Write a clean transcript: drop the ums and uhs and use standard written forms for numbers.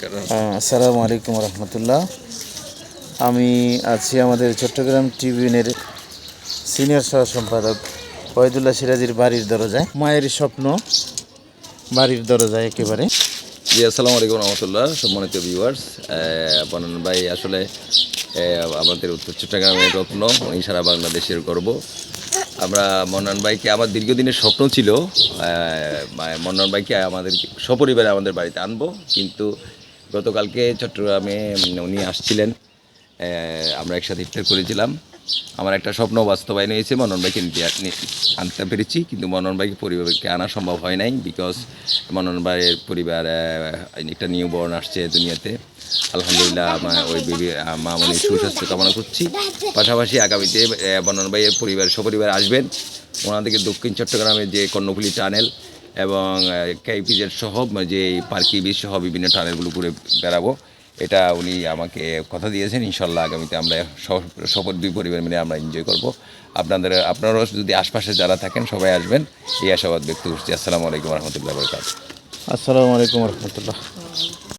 আসসালামু আলাইকুম রহমতুল্লাহ। আমি আছি আমাদের চট্টগ্রাম ট্রিবিউনের সিনিয়র সহ সম্পাদক ওয়াহিদুল্লাহ সিরাজির বাড়ির দরজায়। মায়ের স্বপ্ন বাড়ির দরজায় একেবারে। জি, আসসালামু আলাইকুম রহমতুল্লাহ। সম্মানিত ভিউয়ার্স, বনান ভাই আসলে আমাদের উত্তর চট্টগ্রামের রত্ন, উনি সারা বাংলাদেশের গর্ব। আমরা মন্নান ভাইকে, আমার দীর্ঘদিনের স্বপ্ন ছিল মন্নান ভাইকে আমাদের সপরিবারে আমাদের বাড়িতে আনবো, কিন্তু গতকালকে চট্টগ্রামে উনি আসছিলেন, আমরা একসাথে ইফতার করেছিলাম। আমার একটা স্বপ্ন বাস্তবায়ন হয়েছে, মন্নান ভাইকে আনতে পেরেছি, কিন্তু মন্নান ভাইকে পরিবারকে আনা সম্ভব হয় নাই, বিকজ মন্নান ভাইয়ের পরিবার একটা নিউ বর্ন আসছে দুনিয়াতে। আলহামদুলিল্লাহ, ওই মামনির সুস্বাস্থ্য কামনা করছি। পাশাপাশি আগামীতে মন্নান ভাইয়ের পরিবার সপরিবার আসবেন, ওনাদেরকে দক্ষিণ চট্টগ্রামের যে কর্ণফুলী টানেল এবং কেপিজেড সহ যে পার্কি বিচ সহ বিভিন্ন টানেলগুলো ঘুরে বেড়াবো, এটা উনি আমাকে কথা দিয়েছেন। ইনশাল্লাহ আগামীতে আমরা দুই পরিবার মিলে আমরা এনজয় করব। আপনারাও যদি আশপাশে যারা থাকেন সবাই আসবেন, এই আশাবাদ ব্যক্ত করছি। আসসালামু আলাইকুম রহমতুল্লাহ বরকাত। আসসালামু আলাইকুম রহমতুল্লাহ।